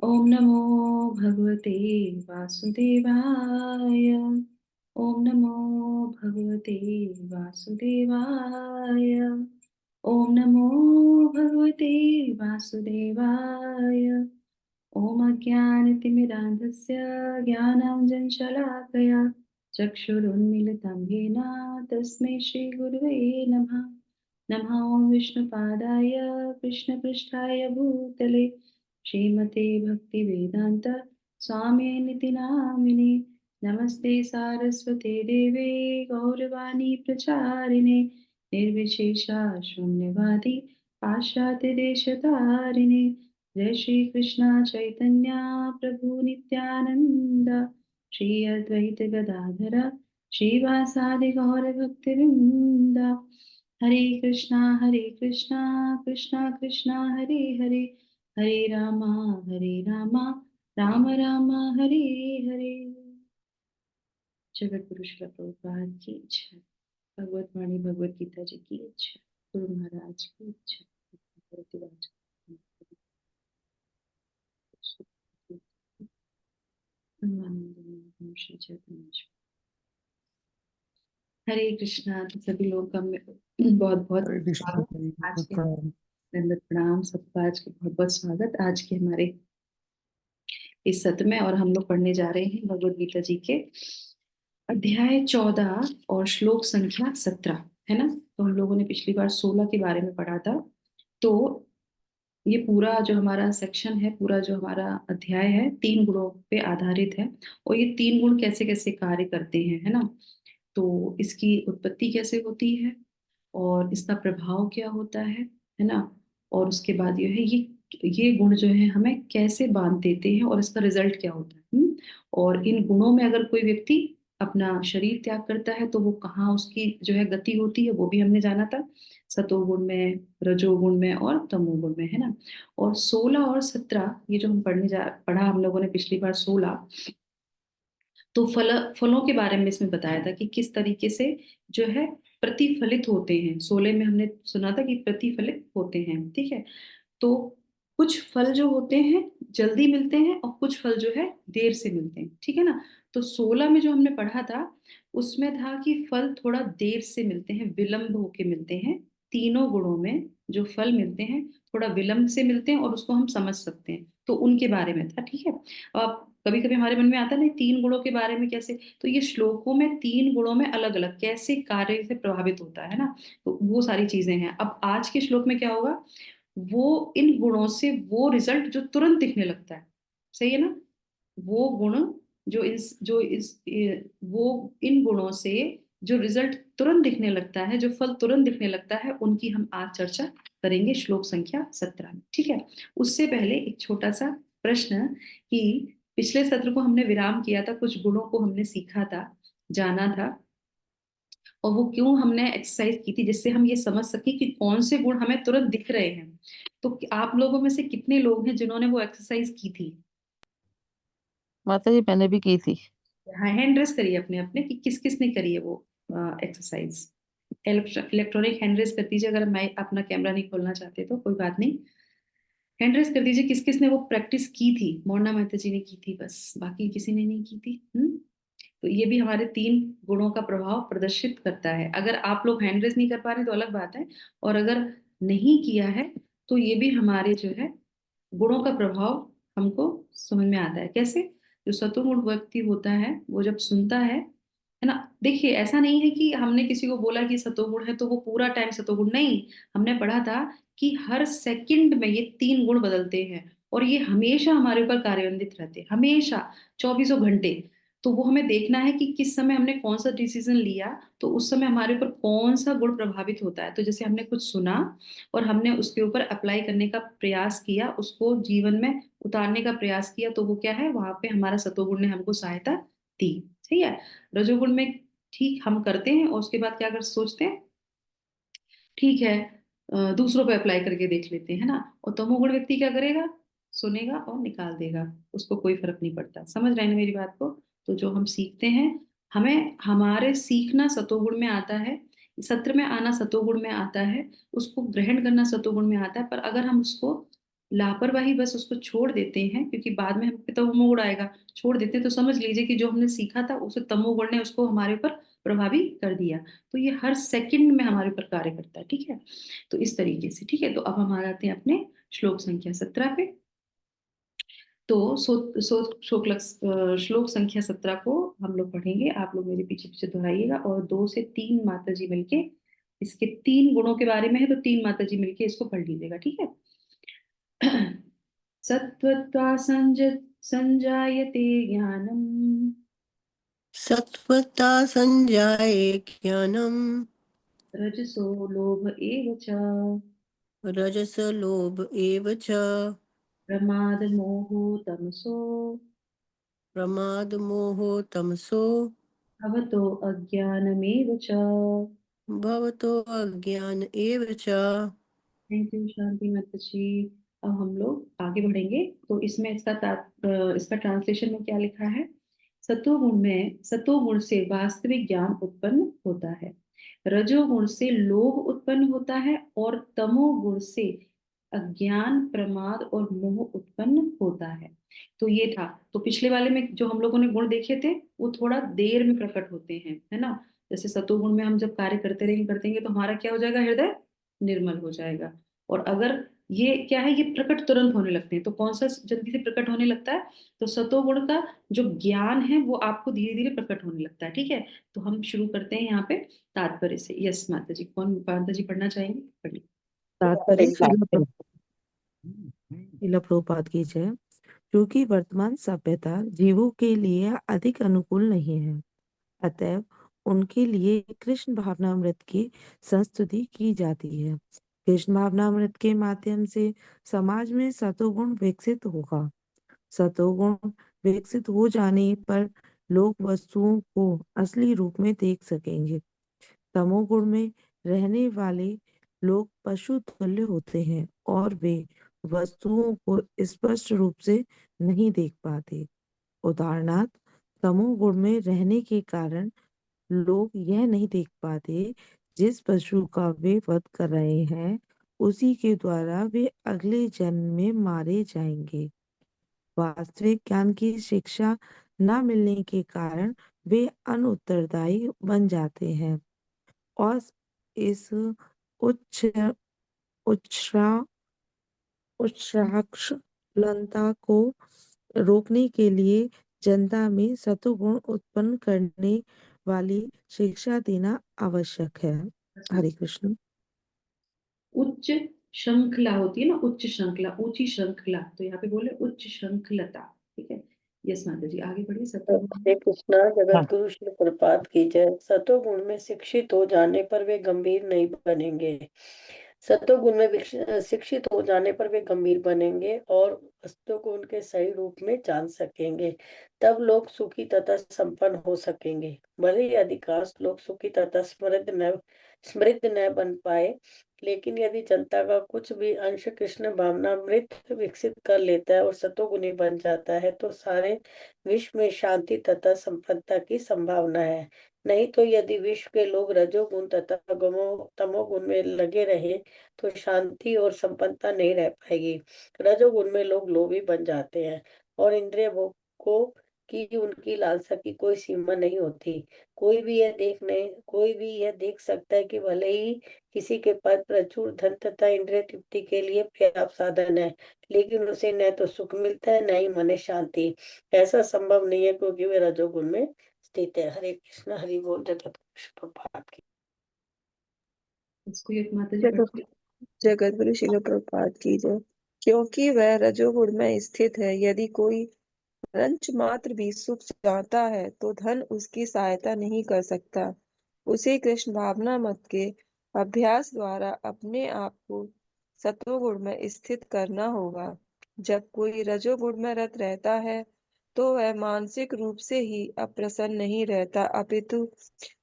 ओम नमो भगवते वासुदेवाय। ओम नमो भगवते वासुदेवाय। ओम नमो भगवते वासुदेवाय। ओम अज्ञानतिमिरान्धस्य ज्ञानाञ्जनशलाकया चक्षुरुन्मीलितं येन तस्मै श्रीगुरुवे नमः। नमः ॐ विष्णुपादाय कृष्णपृष्ठाय भूतले श्रीमते भक्तिवेदान्त स्वामिनिति नामिने। नमस्ते सारस्वते देवे गौरवाणी प्रचारिणे निर्विशेषा शून्यवादी पाश्चात्य देशतारिणे। जय श्री कृष्णा चैतन्य प्रभु नित्यानंद श्री अद्वैत गदाधर श्रीवासादि गौर भक्तिवृंद। हरे कृष्णा कृष्णा कृष्णा हरे हरे हरे रामा राम राम हरे हरे। जगत गुरु श्री प्रभुपाद की इच्छा, भगवत वाणी भगवत गीता जी की इच्छा, गुरु महाराज की इच्छा। श्री चैतन्य। हरे कृष्णा। तो सभी लोग का बहुत बहुत हरे कृष्ण हरे आज कृष्ण के प्रणाम। दंडवत प्रणाम सबका। आज के बहुत बहुत स्वागत आज के हमारे इस सत्र में। और हम लोग पढ़ने जा रहे हैं भगवत गीता जी के अध्याय 14 और श्लोक संख्या 17, है ना। तो हम लोगों ने पिछली बार 16 के बारे में पढ़ा था। तो ये पूरा जो हमारा सेक्शन है, पूरा जो हमारा अध्याय है, 3 गुणों पे आधारित है। और ये 3 गुण कैसे कैसे कार्य करते हैं, है ना। तो इसकी उत्पत्ति कैसे होती है और इसका प्रभाव क्या होता है ना। और उसके बाद ये है, ये गुण जो है हमें कैसे बांध देते हैं और इसका रिजल्ट क्या होता है। और इन गुणों में अगर कोई व्यक्ति अपना शरीर त्याग करता है तो वो कहाँ उसकी जो है गति होती है, वो भी हमने जाना था। सतोगुण में, रजोगुण में और तमोगुण में, है ना। और 16 और 17 ये जो हम पढ़ा हम लोगों ने पिछली बार 16। तो फलों के बारे में इसमें बताया था कि किस तरीके से जो है प्रतिफलित होते हैं। 16 में हमने सुना था कि प्रतिफलित होते हैं, ठीक है। तो कुछ फल जो होते हैं जल्दी मिलते हैं और कुछ फल जो है देर से मिलते हैं, ठीक है ना। तो 16 में जो हमने पढ़ा था उसमें था कि फल थोड़ा देर से मिलते हैं, विलंब होके मिलते हैं। तीनों गुणों में जो फल मिलते हैं थोड़ा विलंब से मिलते हैं और उसको हम समझ सकते हैं, तो उनके बारे में था, ठीक है। अब कभी कभी हमारे मन में आता है ना 3 गुणों के बारे में कैसे, तो ये श्लोकों में 3 गुणों में अलग अलग कैसे कार्य से प्रभावित होता है ना। तो वो सारी चीजें हैं। अब आज के श्लोक में क्या होगा, वो इन गुणों से वो रिजल्ट जो तुरंत दिखने लगता है, सही है ना। वो गुण वो इन गुणों से जो रिजल्ट तुरंत दिखने लगता है, जो फल तुरंत दिखने लगता है, उनकी हम आज चर्चा करेंगे श्लोक संख्या 17 में, ठीक है। उससे पहले एक छोटा सा प्रश्न कि पिछले सत्र को हमने विराम किया था, कुछ गुणों को हमने सीखा था, जाना था। और वो क्यों हमने एक्सरसाइज की थी, जिससे हम ये समझ सके कि कौन से गुण हमें तुरंत दिख रहे हैं। तो आप लोगों में से कितने लोग हैं जिन्होंने वो एक्सरसाइज की थी। माता जी मैंने भी की थी। हाँ, हैंड रेस करिए अपने अपने कि किस किस ने करी है वो एक्सरसाइज। इलेक्ट्रॉनिक हैंड रेस कर दीजिए, अगर मैं अपना कैमरा नहीं खोलना चाहते तो कोई बात नहीं। हैंड रेस कर दीजिए किस किस ने वो प्रैक्टिस की थी। मोना मेहता जी ने की थी, बस बाकी किसी ने नहीं की थी। तो ये भी हमारे 3 गुणों का प्रभाव प्रदर्शित करता है। अगर आप लोग हैंड रेस नहीं कर पा रहे तो अलग बात है, और अगर नहीं किया है तो ये भी हमारे जो है गुणों का प्रभाव हमको समझ में आता है कैसे। जो सतुगुण व्यक्ति होता है वो जब सुनता है ना। देखिए ऐसा नहीं है कि हमने किसी को बोला कि सतोगुण है तो वो पूरा टाइम सतोगुण नहीं। हमने पढ़ा था कि हर सेकंड में ये 3 गुण बदलते हैं और ये हमेशा हमारे ऊपर कार्यान्वित रहते हैं, हमेशा, चौबीसों घंटे। तो वो हमें देखना है कि किस समय हमने कौन सा डिसीजन लिया, तो उस समय हमारे ऊपर कौन सा गुण प्रभावित होता है। तो जैसे हमने कुछ सुना और हमने उसके ऊपर अप्लाई करने का प्रयास किया, उसको जीवन में उतारने का प्रयास किया, तो वो क्या है, वहां पे हमारा सतोगुण ने हमको सहायता दी, सही है। रजोगुण में ठीक हम करते हैं और उसके बाद क्या कर सोचते हैं, ठीक है दूसरों पे अप्लाई करके देख लेते हैं ना। और तमोगुण व्यक्ति क्या करेगा, सुनेगा और निकाल देगा, उसको कोई फर्क नहीं पड़ता। समझ रहे हैं ना मेरी बात को। तो जो हम सीखते हैं, हमें हमारे सीखना सतोगुण में आता है, सत्र में आना सतोगुण में आता है, उसको ग्रहण करना सतोगुण में आता है। पर अगर हम उसको लापरवाही बस उसको छोड़ देते हैं, क्योंकि बाद में हम पे तमोगुण आएगा, छोड़ देते हैं, तो समझ लीजिए कि जो हमने सीखा था उसे तमोगुण ने उसको हमारे ऊपर प्रभावी कर दिया। तो ये हर सेकंड में हमारे ऊपर कार्य करता है, ठीक है। तो इस तरीके से, ठीक है। तो अब हम आ जाते हैं अपने श्लोक संख्या 17 पे। तो श्लोक संख्या 17 को हम लोग पढ़ेंगे, आप लोग मेरे पीछे पीछे दोहराइएगा, और 2 से 3 माता जी मिलके, इसके 3 गुणों के बारे में है, तो 3 माता जी मिलके इसको पढ़ लीजिएगा, ठीक है। सत्वत्वा संजायते ज्ञानम, सत्वता संजाये ज्ञानम, रजसो लोभ एव च, रजस लोभ एव च, प्रमाद मोहो तमसो, प्रमाद मोहो तमसो, भवतो अज्ञानमेव च। भवतो अज्ञान एव च। थैंक यू शांति माता जी। अब हम लोग आगे बढ़ेंगे, तो इसमें इसका ट्रांसलेशन में क्या लिखा है। सतोगुण से वास्तविक ज्ञान उत्पन्न होता है, रजोगुण से लोभ उत्पन्न होता है, और तमोगुण से अज्ञान, प्रमाद और मोह उत्पन्न होता है। तो ये था। तो पिछले वाले में जो हम लोगों ने गुण देखे थे, वो थोड़ा देर में प्रकट होते हैं, है ना। जैसे सतोगुण में हम जब कार्य करते रहेंगे करते रहेंगे, तो हमारा क्या हो जाएगा, हृदय निर्मल हो जाएगा। और अगर ये क्या है, ये प्रकट तुरंत होने लगते हैं, तो कौन सा जल्दी से प्रकट होने लगता है, तो सतोगुण का जो ज्ञान है वो आपको धीरे धीरे प्रकट होने लगता है, ठीक है। तो हम शुरू करते हैं यहाँ पे तात्पर्य से। यस माता जी, कौन माता जी पढ़ना चाहेंगे, पढ़िए। तात्पर्य शिला प्रभुपाद की जय। क्योंकि वर्तमान सभ्यता जीवों के लिए अधिक अनुकूल नहीं है, अतएव उनके लिए कृष्ण भावनामृत की संस्तुति की जाती है। कृष्ण भावनामृत के माध्यम से समाज में सतोगुण विकसित होगा। सतोगुण विकसित हो जाने पर लोग वस्तुओं को असली रूप में देख सकेंगे। तमोगुण में रहने वाले लोग पशु तुल्य होते हैं और वे वस्तुओं को स्पष्ट रूप से नहीं देख पाते। उदाहरणार्थ, तमोगुण में रहने के कारण लोग यह नहीं देख पाते जिस पशु का वे वध कर रहे हैं उसी के द्वारा वे अगले जन्म में मारे जाएंगे। वास्तविक ज्ञान की शिक्षा न मिलने के कारण वे अनुत्तरदायी बन जाते हैं और इस उच्च उच्छ्रा उच्छृंखलता को रोकने के लिए जनता में सत्वगुण उत्पन्न करने वाली शिक्षा देना आवश्यक है। हरे कृष्ण। उच्च श्रृंखला होती है ना, उच्च श्रृंखला, ऊंची श्रृंखला, तो यहाँ पे बोले उच्च श्रृंखलता, ठीक है। यस माता जी, आगे बढ़िए। सतोगुण हरे कृष्णा। हाँ। जगत गुरु श्री प्रपात की जय। सतोगुण में शिक्षित हो जाने पर वे गंभीर नहीं बनेंगे। सतोगुण में शिक्षित हो जाने पर वे गंभीर बनेंगे और वस्तु को उनके सही रूप में जान सकेंगे। तब लोग सुखी तथा संपन्न हो सकेंगे। भले ही अधिकांश लोग सुखी तथा समृद्ध न बन पाए, लेकिन यदि जनता का कुछ भी अंश कृष्ण भावनामृत विकसित कर लेता है और सतोगुणी बन जाता है, तो सारे विश्व में शांति तथा संपन्नता की संभावना है। नहीं तो यदि विश्व के लोग रजोगुण तथा तमोगुण में लगे रहे, तो शांति और संपन्नता नहीं रह पाएगी। रजोगुण में लोग लोभी बन जाते हैं और इंद्रिय भोग को की उनकी लालसा की कोई सीमा नहीं होती। कोई भी यह देख सकता है कि भले ही किसी के पास प्रचुर धन तथा इंद्रिय तृप्ति के लिए पर्याप्त साधन है, लेकिन उसे न तो सुख मिलता है, न ही मन शांति। ऐसा संभव नहीं है, क्योंकि वे रजोगुण में स्थित है। हरे कृष्ण। हरि बोल। जगत प्रभात की इसको एक माता जी जगत पढ़िए। जगत गुरु शिल प्रपात की जय। क्योंकि वह रजोगुण में स्थित है, यदि कोई रंच मात्र भी सुख चाहता है तो धन उसकी सहायता नहीं कर सकता। उसे कृष्ण भावना मत के अभ्यास द्वारा अपने आप को सत्वगुण में स्थित करना होगा। जब कोई रजोगुण में रत रहता है तो वह मानसिक रूप से ही अप्रसन्न नहीं रहता, अपितु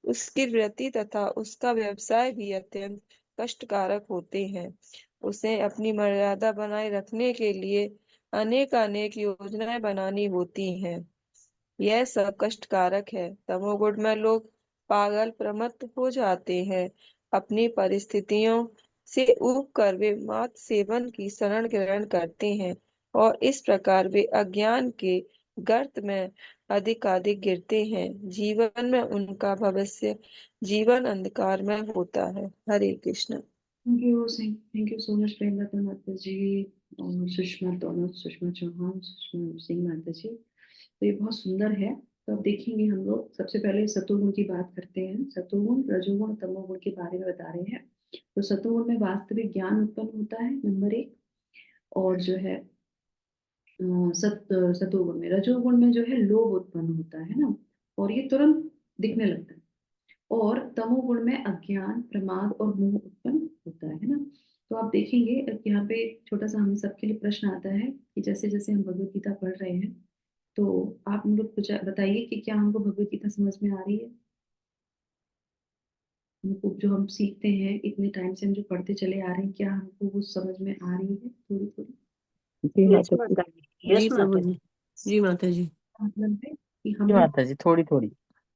उसकी वृत्ति तथा उसका व्यवसाय भी अत्यंत कष्टकारक होते हैं। उसे अपनी मर्यादा बनाए रखने के लिए अनेक अनेक योजनाएं बनानी होती हैं। यह सब कष्टकारक है। तमोगुण में लोग पागल प्रमत्त हो जाते हैं, अपनी परिस्थितियों से ऊब कर वे मात सेवन की शरण ग्रहण करते हैं और इस प्रकार वे अज्ञान के गर्त में अधिकाधिक गिरते हैं। जीवन में उनका भविष्य जीवन अंधकार में होता है। Hare Krishna. Thank you so much Premlata माता जी और सुषमा, दोनों सुषमा चौहान, सुषमा सिंह माता जी। तो ये बहुत सुंदर है। तो अब देखेंगे हम लोग सबसे पहले सतोगुण की बात करते हैं। सतोगुण, रजोगुण, तमोगुण के बारे में बता रहे हैं। तो सतोगुण में वास्तविक ज्ञान उत्पन्न होता है, नंबर 1। और जो है सतोगुण में, रजोगुण में जो है लोभ उत्पन्न होता है ना, और ये तुरंत दिखने लगता है। और तमोगुण में अज्ञान, प्रमाद और मोह उत्पन्न होता है ना। तो आप देखेंगे यहाँ पे छोटा सा हम सबके लिए प्रश्न आता है कि जैसे जैसे हम भगवत गीता पढ़ रहे हैं, तो आप हम लोग कुछ बताइए कि क्या हमको भगवत गीता समझ में आ रही है। हमको जो हम सीखते हैं इतने टाइम से, हम जो पढ़ते चले आ रहे हैं, क्या हमको वो समझ में आ रही है थोड़ी थोड़ी? जी यस माता जी। माता जी, यस जी माता प्रभु जी। जी। जी माता जी। मतलब है कि जी हमने, माता जी, थोड़ी थोड़ी।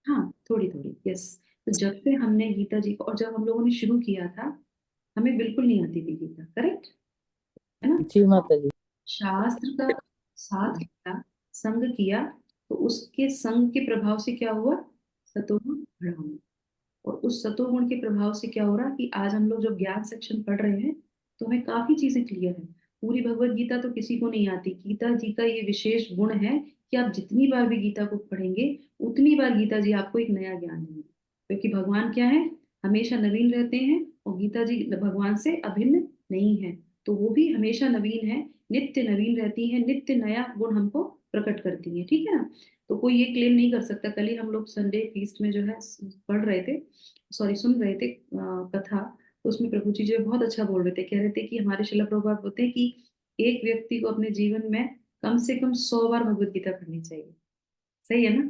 हाँ थोड़ी थोड़ी, यस। तो जब से हमने गीता जी को, और जब हम लोगों ने शुरू किया था, हमें बिल्कुल नहीं आती थी गीता, करेक्ट है ना। जी माता जी। शास्त्र का साथ लिया, संग किया, तो उसके संग के प्रभाव से क्या हुआ, सतोगुण बढ़ा हुआ। और उस सतोगुण के प्रभाव से क्या हो रहा कि आज हम लोग जब ज्ञान सेक्शन पढ़ रहे हैं, तो हमें काफी चीजें क्लियर है। पूरी भगवत गीता तो किसी को नहीं आती। गीता जी का ये विशेष गुण है कि आप जितनी बार भी गीता को पढ़ेंगे, उतनी बार गीता जी आपको एक नया ज्ञान देंगे। क्योंकि भगवान क्या है, हमेशा नवीन रहते हैं, और गीता जी भगवान से अभिन्न नहीं है। तो वो भी हमेशा नवीन है, नित्य नवीन रहती है, नित्य नया गुण हमको प्रकट करती है, ठीक है ना। तो कोई ये क्लेम नहीं कर सकता। कल ही हम लोग संडे फीस्ट में जो है पढ़ रहे थे, सॉरी सुन रहे थे कथा। तो उसमें प्रभु जी जो है बहुत अच्छा बोल रहे थे, कह रहे थे कि हमारे शिला प्रभुपाद होते हैं कि एक व्यक्ति को अपने जीवन में कम से कम 100 बार भगवत गीता पढ़नी चाहिए। सही है ना।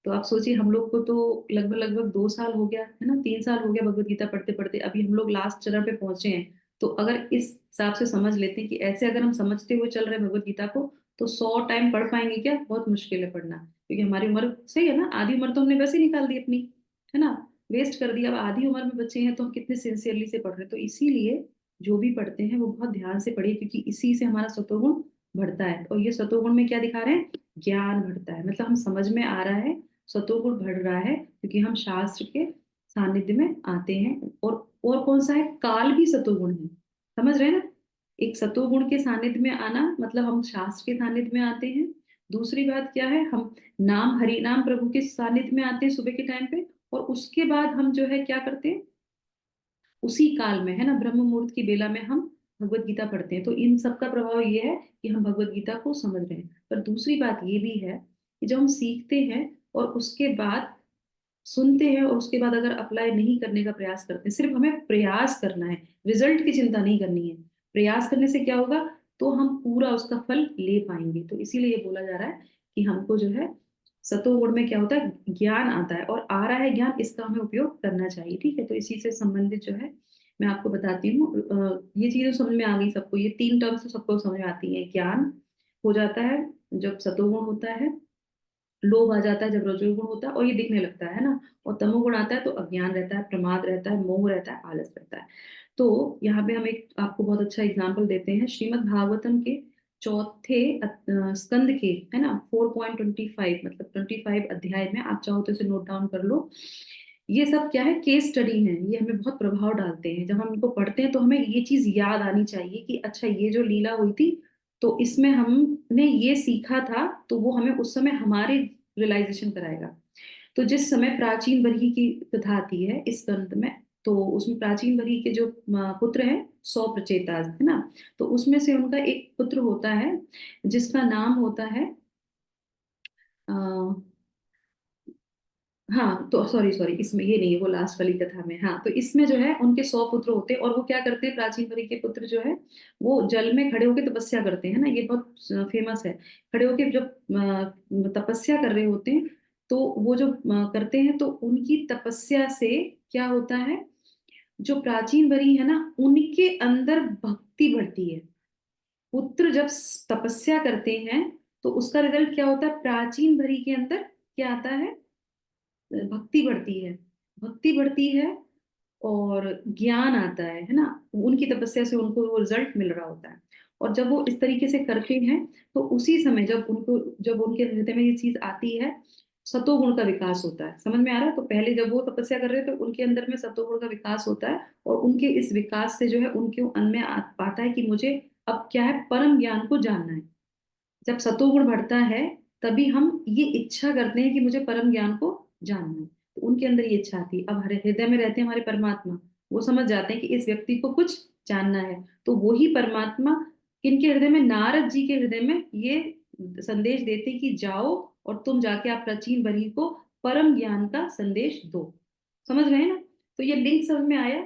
तो आप सोचिए, हम लोग को तो लगभग लगभग 2 साल हो गया है ना, 3 साल हो गया भगवत गीता पढ़ते पढ़ते, अभी हम लोग लास्ट चरण पे पहुंचे हैं। तो अगर इस हिसाब से समझ लेते हैं कि ऐसे अगर हम समझते हुए चल रहे हैं भगवत गीता को, तो 100 टाइम पढ़ पाएंगे क्या? बहुत मुश्किल है पढ़ना, क्योंकि हमारी उम्र, सही है ना, आधी उम्र तो हमने वैसे ही निकाल दी अपनी, है ना, वेस्ट कर दिया। अब आधी उम्र में बच्चे हैं तो हम कितने सिंसियरली से पढ़ रहे हैं। तो इसीलिए जो भी पढ़ते हैं वो बहुत ध्यान से पढ़िए, क्योंकि इसी से हमारा सतोगुण बढ़ता है। और ये सतोगुण में क्या दिखा रहे हैं, ज्ञान बढ़ता है, मतलब हम समझ में आ रहा है, सतोगुण बढ़ रहा है, क्योंकि हम शास्त्र के सानिध्य में आते हैं। और कौन सा है, काल भी सतोगुण है, समझ रहे हैं ना। एक सतोगुण के सानिध्य में आना मतलब हम शास्त्र के सानिध्य में आते हैं। दूसरी बात क्या है, हम नाम, हरि नाम प्रभु के सानिध्य में आते हैं सुबह के टाइम पे। और उसके बाद हम जो है क्या करते हैं, उसी काल में, है ना, ब्रह्म मुहूर्त की बेला में हम भगवत गीता पढ़ते हैं। तो इन सब का प्रभाव ये है कि हम भगवत गीता को समझ रहे हैं। पर दूसरी बात ये भी है कि जब हम सीखते हैं और उसके बाद सुनते हैं, और उसके बाद अगर अप्लाई नहीं करने का प्रयास करते हैं, सिर्फ हमें प्रयास करना है, रिजल्ट की चिंता नहीं करनी है। प्रयास करने से क्या होगा, तो हम पूरा उसका फल ले पाएंगे। तो इसीलिए ये बोला जा रहा है कि हमको जो है सतोगुण में क्या होता है, ज्ञान आता है, और आ रहा है ज्ञान, इसका हमें उपयोग करना चाहिए, ठीक है। तो इसी से संबंधित जो है मैं आपको बताती हूँ। ये चीजें समझ में आ गई सबको, ये 3 टर्म्स तो सबको समझ में आती है। ज्ञान हो जाता है जब सतोगुण होता है, लोभ आ जाता है जब रजोगुण होता है और ये दिखने लगता है ना, और तमोगुण आता है तो अज्ञान रहता है, प्रमाद रहता है, मोह रहता है, आलस रहता है। तो यहाँ पे हम एक आपको बहुत अच्छा एग्जाम्पल देते हैं, श्रीमद् भागवतम के चौथे स्कंद के, है ना, 4.25, मतलब 25 अध्याय में, आप चाहो तो इसे नोट डाउन कर लो। ये सब क्या है, केस स्टडी है, ये हमें बहुत प्रभाव डालते हैं। जब हम इनको पढ़ते हैं तो हमें ये चीज याद आनी चाहिए कि अच्छा ये जो लीला हुई थी, तो इसमें हमने ये सीखा था, तो वो हमें उस समय हमारे रियलाइजेशन कराएगा। तो जिस समय प्राचीन बरही की कथा आती है इस ग्रंथ में, तो उसमें प्राचीन बरही के जो पुत्र हैं, 100 प्रचेता, है ना, तो उसमें से उनका एक पुत्र होता है जिसका नाम होता है हाँ, तो सॉरी सॉरी, इसमें ये नहीं है, वो लास्ट वाली कथा में। हाँ, तो इसमें जो है उनके 100 पुत्र होते हैं, और वो क्या करते हैं, प्राचीन परी के पुत्र जो है वो जल में खड़े होकर तपस्या करते हैं ना, ये बहुत फेमस है। खड़े होकर जब तपस्या कर रहे होते हैं, तो वो जो करते हैं, तो उनकी तपस्या से क्या होता है, जो प्राचीन बरी है ना, उनके अंदर भक्ति बढ़ती है। पुत्र जब तपस्या करते हैं, तो उसका रिजल्ट क्या होता है, प्राचीन भरी के अंदर क्या आता है, भक्ति बढ़ती है। भक्ति बढ़ती है, और ज्ञान आता है ना, उनकी तपस्या से उनको वो रिजल्ट मिल रहा होता है। और जब वो इस तरीके से करते हैं तो उसी समय जब उनके हृदय में ये चीज आती है, सतोगुण का विकास होता है। समझ में आ रहा है? तो पहले जब वो तपस्या कर रहे थे उनके अंदर में सतोगुण का विकास होता है, और उनके इस विकास से जो है उनके मन में पाता है कि मुझे अब क्या है, परम ज्ञान को जानना है। जब सतोगुण बढ़ता है तभी हम ये इच्छा करते हैं कि मुझे परम ज्ञान को जानना है। तो उनके अंदर ये इच्छा आती है। अब हमारे हृदय में रहते हैं हमारे परमात्मा, वो समझ जाते हैं कि इस व्यक्ति को कुछ जानना है। तो वही परमात्मा किनके हृदय में, नारद जी के हृदय में ये संदेश देते हैं कि जाओ और तुम जाके आप प्राचीन बलि को परम ज्ञान का संदेश दो। समझ रहे हैं ना? तो ये लिंक समझ में आया?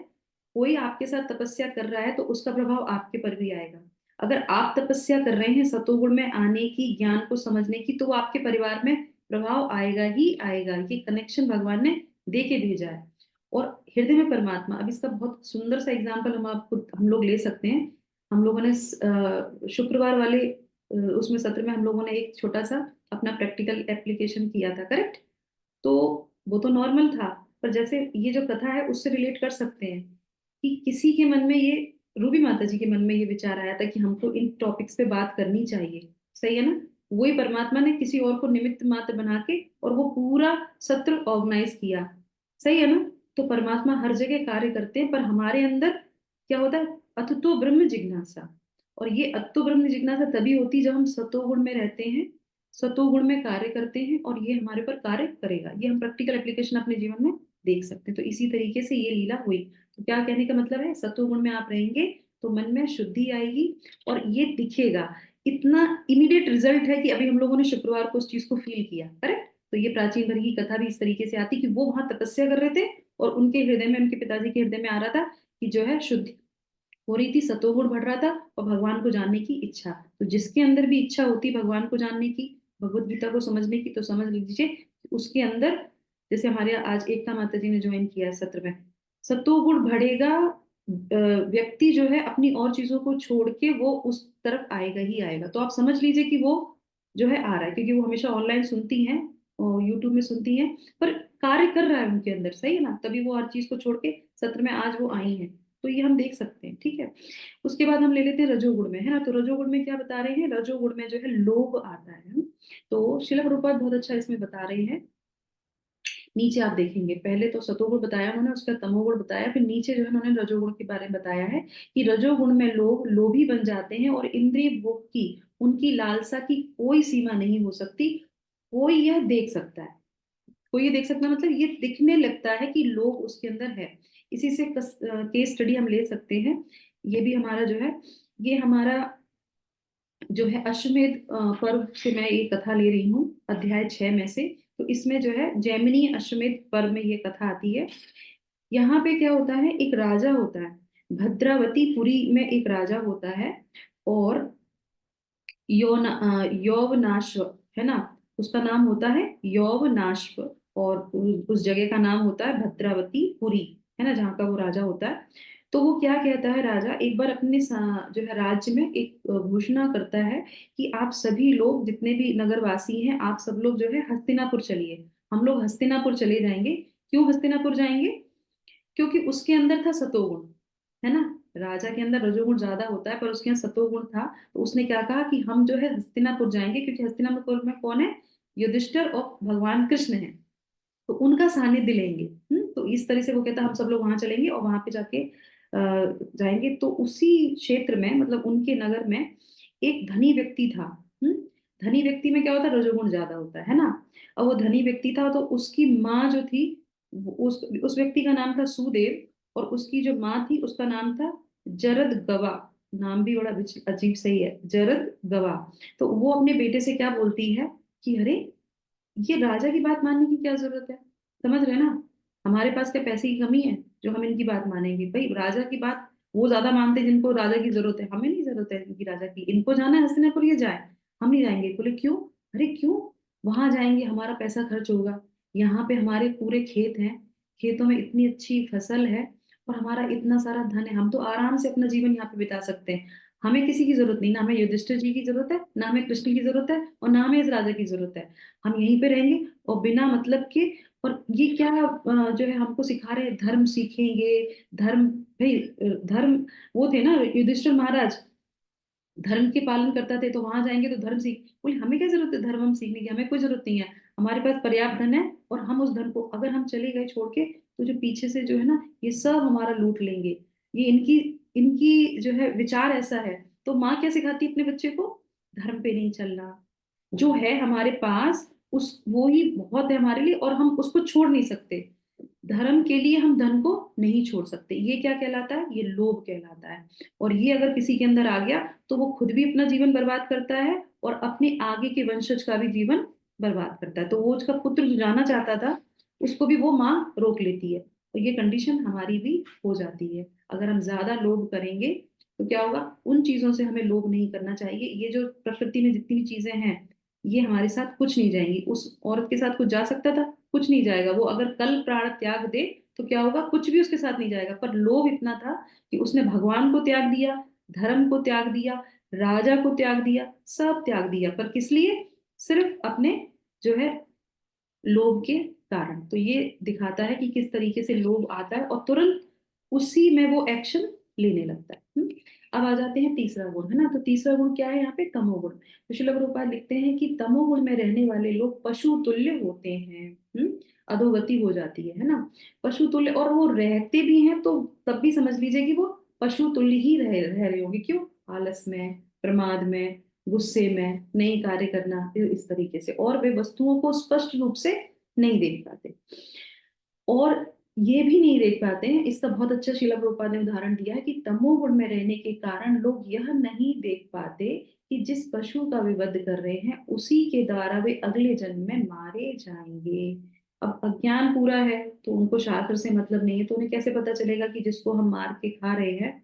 कोई आपके साथ तपस्या कर रहा है तो उसका प्रभाव आपके पर भी आएगा। अगर आप तपस्या कर रहे हैं सतोगुण में आने की, ज्ञान को समझने की, तो वो आपके परिवार में प्रभाव आएगा ही आएगा। ये कनेक्शन भगवान ने दे के भेजा है। और हृदय में परमात्मा, अब इसका बहुत सुंदर सा एग्जाम्पल हम लोग ले सकते हैं। हम लोगों ने शुक्रवार वाले उसमें सत्र में हम लोगों ने एक छोटा सा अपना प्रैक्टिकल एप्लीकेशन किया था, करेक्ट? तो वो तो नॉर्मल था, पर जैसे ये जो कथा है उससे रिलेट कर सकते हैं कि किसी के मन में ये, रूबी माता जी के मन में ये विचार आया था कि हमको इन टॉपिक्स पे बात करनी चाहिए। सही है ना? वही परमात्मा ने किसी और को निमित्त मात्र बना के और वो पूरा सत्र ऑर्गेनाइज किया। सही है ना? तो परमात्मा हर जगह कार्य करते हैं, पर हमारे अंदर क्या होता है, अथतो ब्रह्म जिज्ञासा। और ये अत्तो ब्रह्म जिज्ञासा तभी होती है जब हम सतोगुण में रहते हैं, सतोगुण में कार्य करते हैं, और ये हमारे पर कार्य करेगा। ये हम प्रैक्टिकल एप्लीकेशन अपने जीवन में देख सकते हैं। तो इसी तरीके से ये लीला हुई। तो क्या कहने का मतलब है, सतोगुण में आप रहेंगे तो मन में शुद्धि आएगी और ये दिखेगा। इतना इमीडिएट रिजल्ट है कि अभी हम लोगों ने शुक्रवार को उस चीज को फील किया, करेक्ट? तो ये प्राचीन भर की कथा भी इस तरीके से आती कि वो वहां तपस्या कर रहे थे और उनके हृदय में, उनके पिताजी के हृदय में आ रहा था कि जो है शुद्धि हो रही थी, सतोगुण बढ़ रहा था और भगवान को जानने की इच्छा। तो जिसके अंदर भी इच्छा होती भगवान को जानने की, भगवत गीता को समझने की, तो समझ लीजिए उसके अंदर, जैसे हमारे यहाँ आज एकता माता जी ने ज्वाइन किया है सत्र में, सतोगुण बढ़ेगा। व्यक्ति जो है अपनी और चीजों को छोड़ के वो उस तरफ आएगा ही आएगा। तो आप समझ लीजिए कि वो जो है आ रहा है, क्योंकि वो हमेशा ऑनलाइन सुनती हैं और यूट्यूब में सुनती हैं, पर कार्य कर रहा है उनके अंदर। सही है ना? तभी वो हर चीज को छोड़ के सत्र में आज वो आई हैं। तो ये हम देख सकते हैं, ठीक है। उसके बाद हम ले लेते हैं रजोगुण में, है ना? तो रजोगुण में क्या बता रहे हैं, रजोगुण में जो है लोभ आता है। तो शिला प्रभुपाद बहुत अच्छा इसमें बता रहे हैं। नीचे आप देखेंगे, पहले तो सतोगुण बताया उन्होंने, उसका तमोगुण बताया, फिर नीचे जो है उन्होंने रजोगुण के बारे में बताया है कि रजोगुण में लोग लोभी बन जाते हैं और इंद्रिय भोग की, उनकी लालसा की कोई सीमा नहीं हो सकती। कोई यह देख सकता है, कोई ये देख सकता है, मतलब ये दिखने लगता है कि लोग उसके अंदर है। इसी से केस स्टडी हम ले सकते हैं। ये भी हमारा जो है, ये हमारा जो है अश्वमेध पर्व से मैं ये कथा ले रही हूँ, अध्याय 6 में से। तो इसमें जो है जैमिनी अश्वमेध पर्व में ये कथा आती है। यहाँ पे क्या होता है, एक राजा होता है, भद्रावतीपुरी में एक राजा होता है, और यौवनाश्व, है ना? उसका नाम होता है यौवनाश्व, और उस जगह का नाम होता है भद्रावतीपुरी, है ना, जहाँ का वो राजा होता है। तो वो क्या कहता है, राजा एक बार अपने जो है राज्य में एक घोषणा करता है कि आप सभी लोग जितने भी नगरवासी हैं, आप सब लोग जो है हस्तिनापुर चलिए। हम लोग हस्तिनापुर चले जाएंगे। क्यों हस्तिनापुर जाएंगे? क्योंकि उसके अंदर था सतोगुण, है ना? राजा के अंदर रजोगुण ज्यादा होता है पर उसके यहाँ सतोगुण था। तो उसने क्या कहा कि हम जो है हस्तिनापुर जाएंगे, क्योंकि हस्तिनापुर में कौन है, युधिष्ठिर और भगवान कृष्ण है, तो उनका सानिध्य लेंगे। तो इस तरह से वो कहता है हम सब लोग वहां चलेंगे और वहां पे जाके जाएंगे। तो उसी क्षेत्र में, मतलब उनके नगर में एक धनी व्यक्ति था। धनी व्यक्ति में क्या होता है, रजोगुण ज्यादा होता है ना? और वो धनी व्यक्ति था, तो उसकी माँ जो थी, उस व्यक्ति का नाम था सुदेव, और उसकी जो माँ थी उसका नाम था जरद गवा। नाम भी बड़ा अजीब सही है, जरद गवा। तो वो अपने बेटे से क्या बोलती है कि अरे, ये राजा की बात मानने की क्या जरूरत है? समझ रहे हैं ना? हमारे पास क्या पैसे की कमी है जो हम इनकी बात मानेंगे? भाई राजा की बात वो ज्यादा मानते हैं जिनको राजा की जरूरत है, हमें नहीं जरूरत है इनकी, राजा की। इनको जाना है हस्तिनापुर, ये जाए, हम नहीं जाएंगे। बोले क्यों? अरे क्यों, वहां जाएंगे हमारा पैसा खर्च होगा, यहाँ पे हमारे पूरे खेत हैं, खेतों में इतनी अच्छी फसल है, और हमारा इतना सारा धन है, हम तो आराम से अपना जीवन यहाँ पे बिता सकते हैं। हमें किसी की जरूरत नहीं, ना हमें युधिष्ठिर जी की जरूरत है, ना हमें कृष्ण की जरूरत है, और ना हमें इस राजा की जरूरत है। हम यहीं पे रहेंगे और बिना मतलब के और ये क्या जो है हमको सिखा रहे हैं, धर्म सीखेंगे, धर्म, भाई धर्म, वो थे ना युधिष्ठिर महाराज, धर्म के पालन करता थे, तो वहां जाएंगे तो धर्म सीख, बोले हमें क्या जरूरत है धर्म हम सीखने की, हमें कोई जरूरत नहीं है, हमारे पास पर्याप्त धन है, और हम उस धन को अगर हम चले गए छोड़ के, तो जो पीछे से जो है ना ये सब हमारा लूट लेंगे। ये इनकी इनकी जो है विचार ऐसा है। तो माँ क्या सिखाती है अपने बच्चे को? धर्म पे नहीं चलना, जो है हमारे पास उस वो ही बहुत है हमारे लिए, और हम उसको छोड़ नहीं सकते। धर्म के लिए हम धन को नहीं छोड़ सकते। ये क्या कहलाता है? ये लोभ कहलाता है। और ये अगर किसी के अंदर आ गया तो वो खुद भी अपना जीवन बर्बाद करता है और अपने आगे के वंशज का भी जीवन बर्बाद करता है। तो वो उसका पुत्र जो जाना चाहता था उसको भी वो माँ रोक लेती है। तो ये कंडीशन हमारी भी हो जाती है। अगर हम ज्यादा लोभ करेंगे तो क्या होगा? उन चीजों से हमें लोभ नहीं करना चाहिए। ये जो प्रकृति में जितनी भी चीजें हैं ये हमारे साथ कुछ नहीं जाएंगी। उस औरत के साथ कुछ जा सकता था? कुछ नहीं जाएगा। वो अगर कल प्राण त्याग दे तो क्या होगा? कुछ भी उसके साथ नहीं जाएगा। पर लोभ इतना था कि उसने भगवान को त्याग दिया, धर्म को त्याग दिया, राजा को त्याग दिया, सब त्याग दिया। पर किस लिए? सिर्फ अपने जो है लोभ के कारण। तो ये दिखाता है कि किस तरीके से लोभ आता है और तुरंत उसी में वो एक्शन लेने लगता है। अब आ जाते हैं तीसरा गुण, है ना। तो तीसरा गुण क्या है यहाँ पे? तमोगुण। तो श्रील प्रभुपाद लिखते हैं कि तमोगुण में रहने वाले लोग पशु तुल्य होते हैं। अधोगति हो जाती है ना। पशु तुल्य, और वो रहते भी हैं तो तब भी समझ लीजिए कि वो पशु तुल्य ही रह रहे होंगे। क्यों? आलस में, प्रमाद में, गुस्से में, नहीं कार्य करना, फिर इस तरीके से, और वे वस्तुओं को स्पष्ट रूप से नहीं देख पाते। और ये भी नहीं देख पाते हैं, इसका बहुत अच्छा श्रील प्रभुपाद ने उदाहरण दिया है कि तमोगुण में रहने के कारण लोग यह नहीं देख पाते कि जिस पशु का वे वध कर रहे हैं उसी के द्वारा वे अगले जन्म में मारे जाएंगे। अब अज्ञान पूरा है तो उनको शास्त्र से मतलब नहीं है, तो उन्हें कैसे पता चलेगा कि जिसको हम मार के खा रहे हैं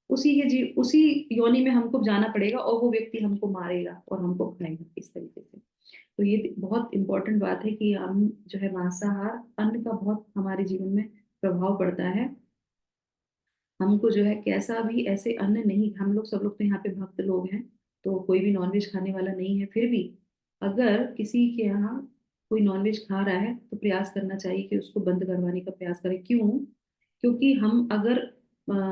उसी योनि में हमको जाना पड़ेगा और वो व्यक्ति हमको मारेगा और हमको खाएगा इस तरीके से। तो ये बहुत इंपॉर्टेंट बात है कि हम जो है मांसाहार अन्न का बहुत हमारे जीवन में प्रभाव पड़ता है। हमको जो है कैसा भी ऐसे अन्न नहीं, हम लोग सब लोग तो यहाँ पे भक्त लोग हैं तो कोई भी नॉनवेज खाने वाला नहीं है, फिर भी अगर किसी के यहाँ कोई नॉनवेज खा रहा है तो प्रयास करना चाहिए कि उसको बंद करवाने का प्रयास करें। क्यों? क्योंकि हम अगर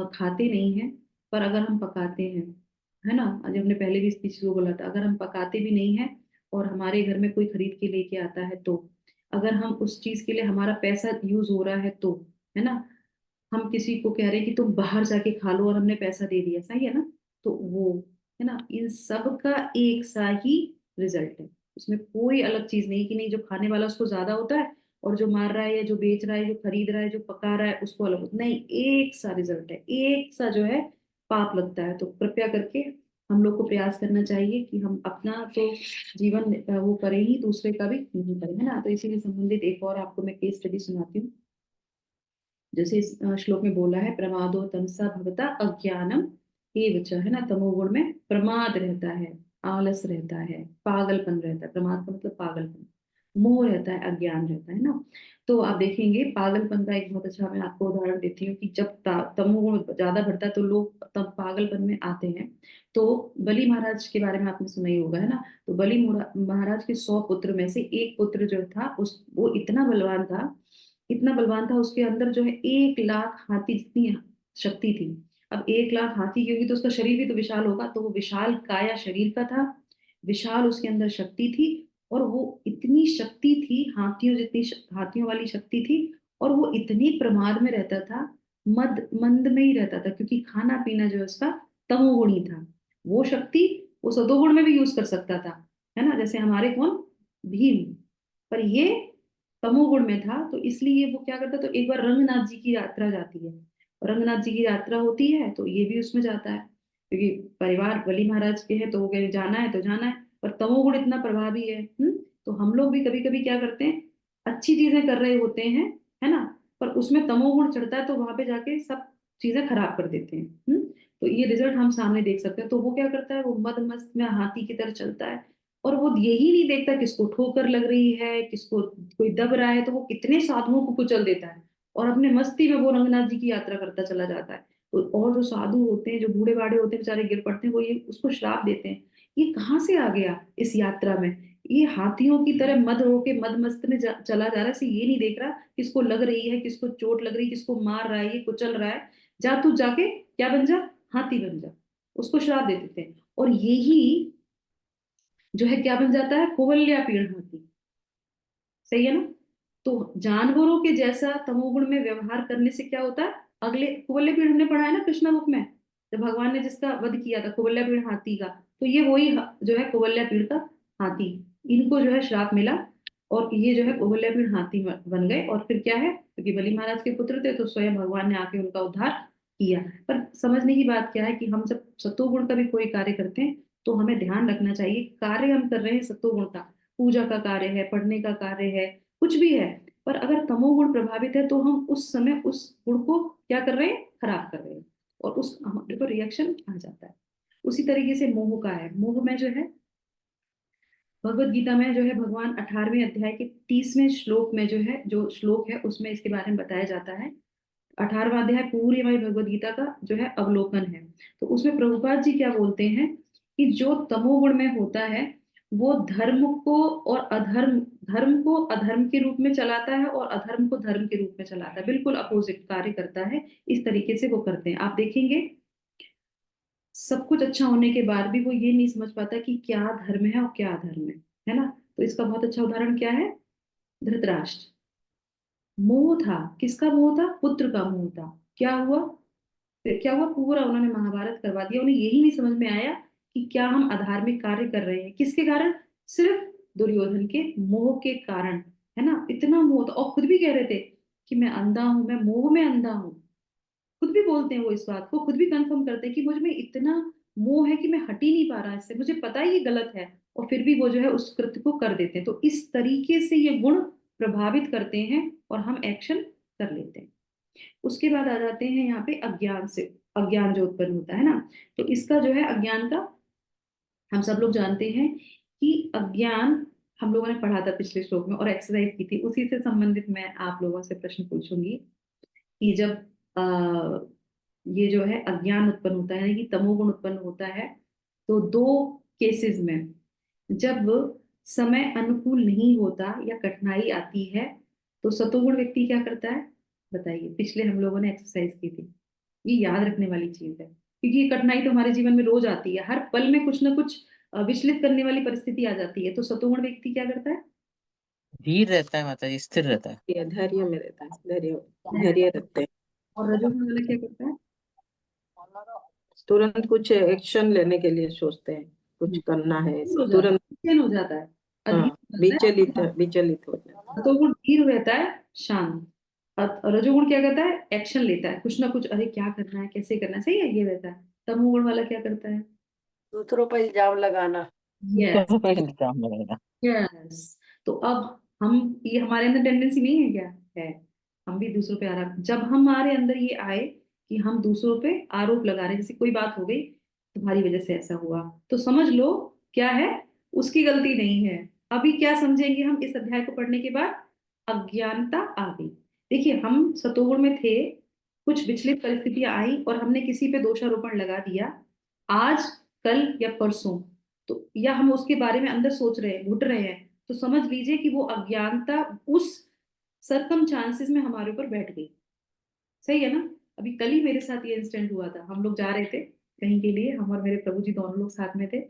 खाते नहीं हैं पर अगर हम पकाते हैं, है ना, आज हमने पहले भी इस चीज को बोला था, अगर हम पकाते भी नहीं हैं और हमारे घर में कोई खरीद के लेके आता है, तो अगर हम उस चीज के लिए हमारा पैसा यूज हो रहा है तो, है ना, हम किसी को कह रहे हैं कि तुम बाहर जाके खा लो और हमने पैसा दे दिया, सही है ना, तो वो, है ना, इन सब का एक सा ही रिजल्ट है। उसमें कोई अलग चीज नहीं कि नहीं जो खाने वाला उसको ज्यादा होता है और जो मार रहा है या जो बेच रहा है, जो खरीद रहा है, जो पका रहा है उसको अलग होता है। नहीं, एक सा रिजल्ट है, एक सा जो है पाप लगता है। तो कृपया करके हम लोग को प्रयास करना चाहिए कि हम अपना तो जीवन वो करें ही, दूसरे का भी नहीं करें, है ना। तो इसी से संबंधित एक और आपको मैं केस स्टडी सुनाती हूँ। जैसे इस श्लोक में बोला है, प्रमादो तमसा भवता अज्ञानम एवच, है ना। तमोगुण में प्रमाद रहता है, आलस रहता है, पागलपन रहता है। प्रमाद का मतलब पागलपन, मोह रहता है, अज्ञान रहता है ना। तो आप देखेंगे पागलपन का एक बहुत अच्छा मैं आपको उदाहरण देती हूँ कि जब तमोगुण ज्यादा बढ़ता है तो लोग तब पागलपन में आते हैं। तो बलि महाराज के बारे में आपने सुना ही होगा, है ना। तो महाराज के 100 पुत्र में से एक पुत्र जो था उस वो इतना बलवान था, इतना बलवान था, उसके अंदर जो है 1 लाख हाथी जितनी शक्ति थी। अब 1 लाख हाथी की होगी तो उसका शरीर भी तो विशाल होगा, तो वो विशाल काया शरीर का था, विशाल उसके अंदर शक्ति थी। और वो इतनी शक्ति थी, हाथियों जितनी हाथियों वाली शक्ति थी। और वो इतनी प्रमाद में रहता था, मद मंद में ही रहता था, क्योंकि खाना पीना जो है उसका तमोगुणी था। वो शक्ति वो सदोगुण में भी यूज कर सकता था, है ना, जैसे हमारे कौन, भीम। पर ये तमोगुण में था, तो इसलिए वो क्या करता, तो एक बार रंगनाथ जी की यात्रा जाती है, और रंगनाथ जी की यात्रा होती है तो ये भी उसमें जाता है, क्योंकि परिवार बलि महाराज के है तो वो कहे जाना है तो जाना है। पर तमोगुण इतना प्रभावी है। तो हम लोग भी कभी कभी क्या करते हैं, अच्छी चीजें कर रहे होते हैं, है ना, पर उसमें तमोगुण चढ़ता है तो वहां पे जाके सब चीजें खराब कर देते हैं। तो ये रिजल्ट हम सामने देख सकते हैं। तो वो क्या करता है, वो मद मस्त में हाथी की तरह चलता है, और वो यही नहीं देखता किसको ठोकर लग रही है, किसको कोई दब रहा है, तो वो कितने साधुओं को कुचल देता है और अपने मस्ती में वो रंगनाथ जी की यात्रा करता चला जाता है। तो और जो साधु होते हैं, जो बूढ़े बाड़े होते हैं, बेचारे गिर पड़ते हैं, वो ये उसको श्राप देते हैं, ये कहाँ से आ गया इस यात्रा में, ये हाथियों की तरह मद होके मद मस्त में चला जा रहा है। ये नहीं देख रहा किसको लग रही है, किसको चोट लग रही है, किसको मार रहा है, ये कुचल रहा है। जा तू जाके क्या बन जा, हाथी बन जा। उसको श्राप दे देते हैं। और यही जो है क्या बन जाता है, कुवल्या पीड़ हाथी। सही है ना। तो जानवरों के जैसा तमोगुण में व्यवहार करने से क्या होता है, अगले कुवल्य पीड़ हमने पढ़ा है ना कृष्ण बुक में, जब भगवान ने जिसका वध किया था कुवल्य पीड़ हाथी का, तो ये वही जो है कुवल्य पीड़ का हाथी, इनको जो है श्राप मिला और ये जो है कुवल्य पीड़ हाथी बन गए। और फिर क्या है, क्योंकि बलि महाराज के पुत्र थे तो स्वयं भगवान ने आके उनका उद्धार किया। पर समझने की बात क्या है कि हम जब सत्वगुण का भी कोई कार्य करते हैं तो हमें ध्यान रखना चाहिए कार्य हम कर रहे हैं सत्वगुण का, पूजा का कार्य है, पढ़ने का कार्य है, कुछ भी है, पर अगर तमोगुण प्रभावित है तो हम उस समय उस गुण को क्या कर रहे हैं, खराब कर रहे हैं, और उस हमारे को रिएक्शन आ जाता है। उसी तरीके से मोह का है। मोह में जो है भगवत गीता में जो है भगवान 18वें अध्याय के 30वें श्लोक में जो है, जो श्लोक है उसमें इसके बारे में बताया जाता है। 18वां अध्याय पूरी हमारी भगवत गीता का जो है अवलोकन है। तो उसमें प्रभुपाद जी क्या बोलते हैं कि जो तमोगुण में होता है वो धर्म को और अधर्म, धर्म को अधर्म के रूप में चलाता है और अधर्म को धर्म के रूप में चलाता है, बिल्कुल अपोजिट कार्य करता है। इस तरीके से वो करते हैं। आप देखेंगे सब कुछ अच्छा होने के बाद भी वो ये नहीं समझ पाता कि क्या धर्म है और क्या अधर्म है ना। तो इसका बहुत अच्छा उदाहरण क्या है, धृतराष्ट्र। मोह था, किसका मोह था, पुत्र का मोह था। क्या हुआ, फिर क्या हुआ, पूरा उन्होंने महाभारत करवा दिया। उन्हें यही नहीं समझ में आया कि क्या हम अधार्मिक कार्य कर रहे हैं, किसके कारण, सिर्फ दुर्योधन के मोह के कारण, है ना। इतना मोह था और खुद भी कह रहे थे कि मैं अंधा हूं, मैं मोह में अंधा हूं। खुद भी बोलते हैं वो, इस बात को खुद भी कंफर्म करते हैं कि मुझ में इतना मोह है कि मैं हट ही नहीं पा रहा इससे, मुझे पता है ये गलत है, और फिर भी वो जो है उस कृत्य को कर देते हैं। तो इस तरीके से ये गुण प्रभावित करते हैं और हम एक्शन कर लेते हैं। उसके बाद आ जाते हैं यहाँ पे अज्ञान से, अज्ञान जो उत्पन्न होता है ना। तो इसका जो है अज्ञान का, हम सब लोग जानते हैं कि अज्ञान, हम लोगों ने पढ़ा था पिछले श्लोक में और एक्सरसाइज की थी, उसी से संबंधित मैं आप लोगों से प्रश्न पूछूंगी कि जब ये जो है अज्ञान उत्पन्न होता है कि तमोगुण उत्पन्न होता है, तो दो केसेस में, जब समय अनुकूल नहीं होता या कठिनाई आती है तो सतोगुण व्यक्ति क्या करता है, बताइए। पिछले हम लोगों ने एक्सरसाइज की थी, ये याद रखने वाली चीज है, क्योंकि ये कठिनाई तो हमारे जीवन में रोज आती है, हर पल में कुछ ना कुछ विचलित करने वाली परिस्थिति आ जाती है। तो सतोगुण व्यक्ति क्या करता है, धीर रहता है माता जी, स्थिर रहता है। ये धैर्य में रहता है, धैर्य रखते हैं। और रजोगुण वाला क्या करता है, तुरंत कुछ एक्शन लेने के लिए सोचते हैं, कुछ करना है तुरंत। हो जाता है, हाँ, अधीर हो जाता है। विचलित हो जाता है। सतोगुण धीर रहता है, शांत। रजोगुण क्या करता है, एक्शन लेता है, कुछ ना कुछ, अरे क्या करना है, कैसे करना है, सही है, ये रहता है। तमोगुण वाला क्या करता है, दूसरों पर इल्जाम लगाना। यस, दूसरों पर इल्जाम लगाना। यस। तो अब हम, ये हमारे अंदर टेंडेंसी नहीं है क्या, है। हम भी दूसरों पे आरोप, जब हमारे अंदर ये आए कि हम दूसरों पे आरोप लगा रहे हैं, जैसे कोई बात हो गई, तुम्हारी वजह से ऐसा हुआ, तो समझ लो क्या है, उसकी गलती नहीं है। अभी क्या समझेंगे हम इस अध्याय को पढ़ने के बाद, अज्ञानता आ गई। देखिए हम सतोगुण में थे, कुछ विचलित परिस्थितियां आई और हमने किसी पे दोषारोपण लगा दिया, आज, कल या परसों, तो या हम उसके बारे में अंदर सोच रहे हैं, घुट रहे हैं, तो समझ लीजिए कि वो अज्ञानता उस सरकम चांसेस में हमारे ऊपर बैठ गई। सही है ना। अभी कल ही मेरे साथ ये इंसिडेंट हुआ था, हम लोग जा रहे थे कहीं के लिए, हम और मेरे प्रभु जी दोनों लोग साथ में थे,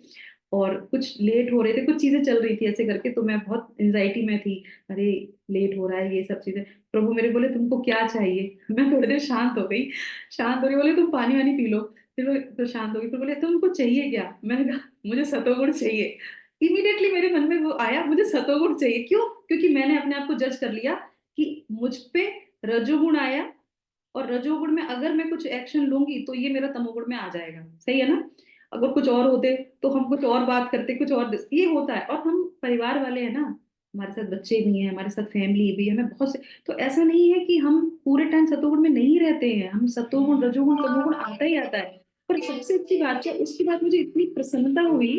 और कुछ लेट हो रहे थे, कुछ चीजें चल रही थी ऐसे करके, तो मैं बहुत एंजाइटी में थी, अरे लेट हो रहा है, ये सब चीजें। प्रभु मेरे बोले तुमको क्या चाहिए, मैं थोड़ी देर शांत हो गई, शांत हो रही, बोले तुम पानी वानी पी लो। फिर वो तो शांत हो गई, फिर बोले तुमको चाहिए क्या, मैंने कहा मुझे सतोगुण चाहिए। इमीडिएटली मेरे मन में वो आया, मुझे सतोगुण चाहिए, क्यों, क्योंकि मैंने अपने आप को जज कर लिया कि मुझ पे रजोगुण आया, और रजोगुण में अगर मैं कुछ एक्शन लूंगी तो ये मेरा तमोगुण में आ जाएगा। सही है ना। अगर कुछ और होते तो हम कुछ और बात करते, कुछ और, ये होता है। और हम परिवार वाले हैं ना, हमारे साथ बच्चे भी हैं, हमारे साथ फैमिली भी है, हमें बहुत से, तो ऐसा नहीं है कि हम पूरे टाइम सतोगुण में नहीं रहते हैं, हम सतोगुण रजोगुण तमोगुण आता ही आता है। पर सबसे अच्छी बात है, उसके बाद मुझे इतनी प्रसन्नता हुई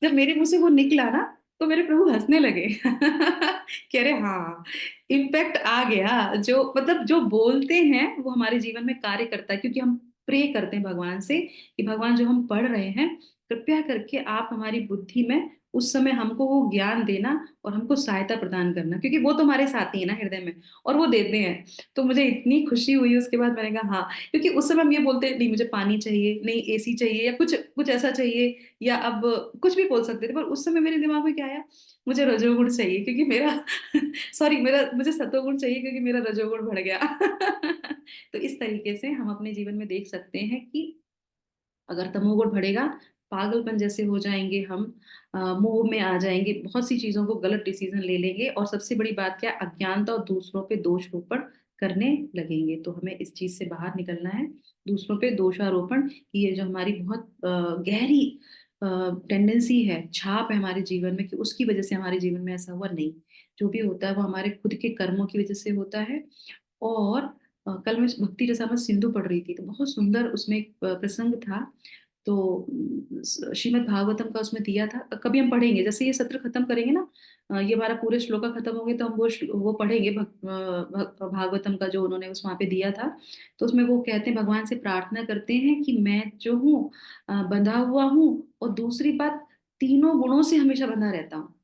जब मेरे मुंह से वो निकला ना, तो मेरे प्रभु हंसने लगे कह रहे हाँ, इम्पैक्ट आ गया, जो मतलब जो बोलते हैं वो हमारे जीवन में कार्य करता है, क्योंकि हम प्रे करते हैं भगवान से कि भगवान जो हम पढ़ रहे हैं कृपया करके आप हमारी बुद्धि में उस समय हमको वो ज्ञान देना और हमको सहायता प्रदान करना, क्योंकि वो तो हमारे साथी है ना हृदय में, और वो देते हैं। तो मुझे इतनी खुशी हुई उसके बाद, मैंने कहा हाँ, क्योंकि उस समय हम ये बोलते नहीं मुझे पानी चाहिए, नहीं एसी चाहिए, या कुछ कुछ ऐसा चाहिए, या अब कुछ भी बोल सकते थे, पर उस समय मेरे दिमाग में क्या आया, मुझे रजोगुण चाहिए क्योंकि मेरा सॉरी, मेरा मुझे सतोगुण चाहिए क्योंकि मेरा रजोगुण बढ़ गया। तो इस तरीके से हम अपने जीवन में देख सकते हैं कि अगर तमोगुण बढ़ेगा, पागलपन जैसे हो जाएंगे हम, मोह में आ जाएंगे, बहुत सी चीजों को गलत डिसीजन ले लेंगे, और सबसे बड़ी बात क्या, अज्ञानता और दूसरों पे दोषारोपण करने लगेंगे। तो हमें इस चीज से बाहर निकलना है, दूसरों पे दोषारोपण की ये जो हमारी बहुत गहरी टेंडेंसी है, छाप है हमारे जीवन में, कि उसकी वजह से हमारे जीवन में ऐसा हुआ, नहीं, जो भी होता है वो हमारे खुद के कर्मों की वजह से होता है। और कल मैं भक्ति रसामृत सिंधु पढ़ रही थी, तो बहुत सुंदर उसमें एक प्रसंग था। तो श्रीमद् भागवतम का उसमें दिया था, कभी हम पढ़ेंगे, जैसे ये सत्र खत्म करेंगे ना, ये हमारा पूरे श्लोका खत्म होंगे तो हम वो पढ़ेंगे भागवतम का जो उन्होंने उस वहां पे दिया था। तो उसमें वो कहते हैं, भगवान से प्रार्थना करते हैं कि मैं जो हूँ बंधा हुआ हूँ, और दूसरी बात, तीनों गुणों से हमेशा बंधा रहता हूँ,